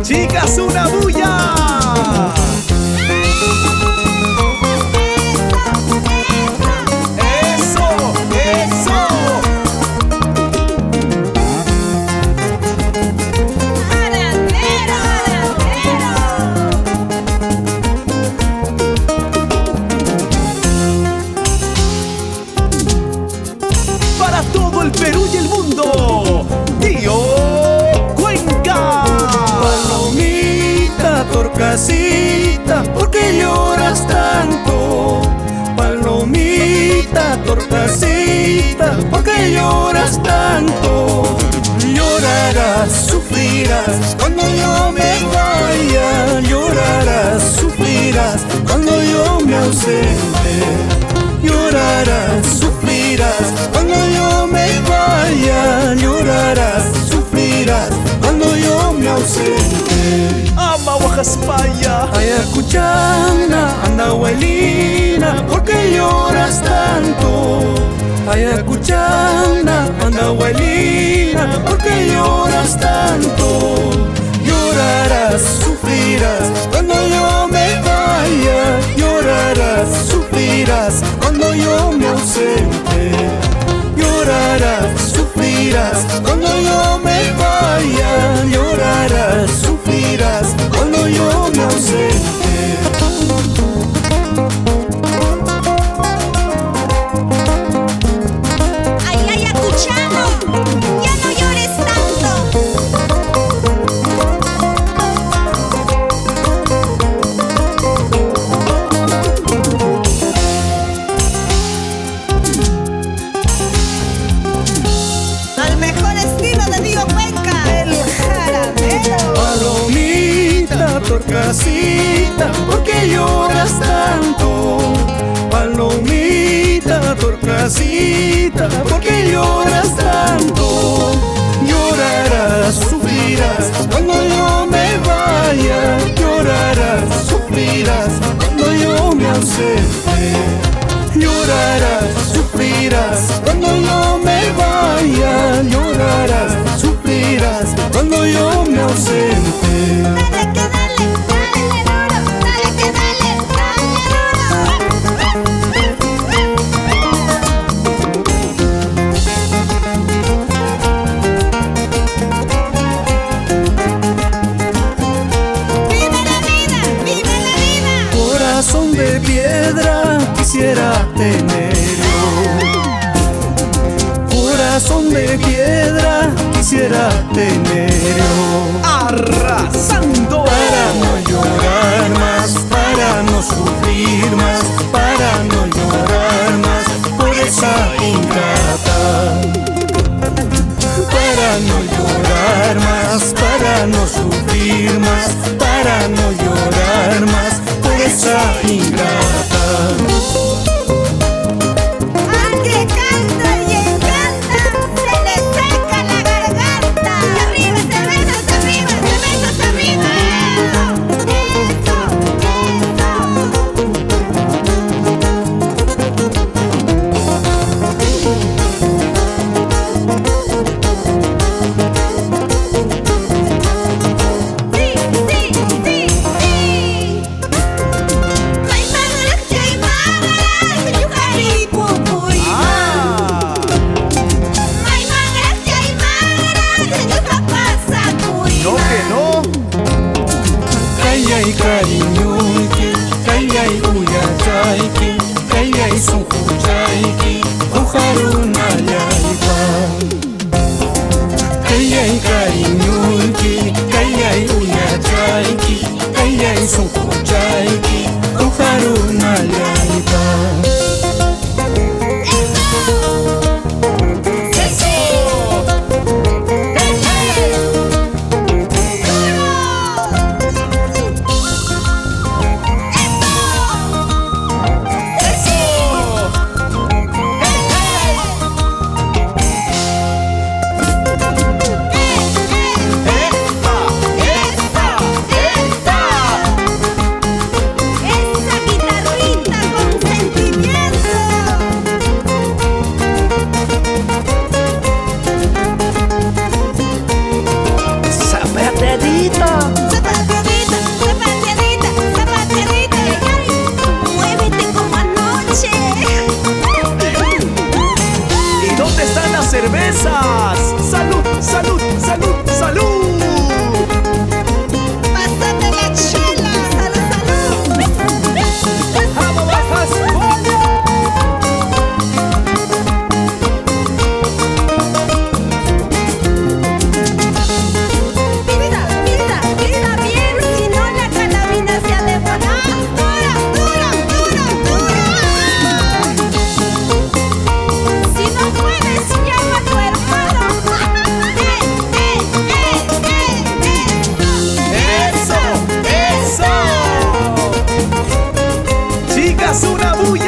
¡Chicas, una bulla! ¡Eso! ¡Eso! ¡Barandero, barandero! Para todo el Perú y el mundo, Tío Cuenca. Palomita, torcasita, ¿por qué lloras tanto? Palomita, torcasita, ¿por qué lloras tanto? Llorarás, sufrirás cuando yo me vaya. Llorarás, sufrirás cuando yo me ausente. Llorarás, sufrirás cuando yo me vaya. Llorarás, sufrirás cuando yo me ausente. Ama Oaxaspaya. Ayacuchana, Andahuaylina, ¿por qué lloras tanto? Ayacuchana, Andahuaylina, ¿por qué lloras tanto? Llorarás, sufrirás cuando yo me vaya. Llorarás, sufrirás cuando yo me ausente. Llorarás, sufrirás cuando yo me vaya. Llorarás, sufrirás cuando yo me ausente. ¡Ay, ayacuchano! ¡Ya no llores tanto! Al mejor estilo de Tío Cuenca, el jarabero. Palomita, torcasita, ¿por qué lloras tanto? Palomita, torcasita, ¿por qué lloras tanto? Llorarás, sufrirás cuando yo me vaya. Llorarás, sufrirás cuando yo me ausente. Llorarás, sufrirás cuando yo me vaya. Llorarás, sufrirás cuando yo me ausente. Dale que dale, dale duro, dale que dale, dale. ¡Viva la vida! ¡Viva la vida! Corazón de piedra quisiera tener yo. Corazón de piedra quisiera tener yo. Arrasando. Para no llorar más, para no sufrir más, para no llorar más por esa ingrata. Para no llorar más, para no sufrir más, para no llorar más por esa ingrata. Al que canta y encanta, se le seca la garganta. Y arriba, cervezas arriba, cervezas arriba. Eso, sí, sí, sí, sí. May mga pupuy. May mga papasakuy. No que no. Kayay kariñuyki, kayay uyachayki, kayay sunquchayki, ujarunallaypa. Kayay kariñuyki, kayay uyachayki, kayay sunquchayki, ujarunallaypa. digas una bulla.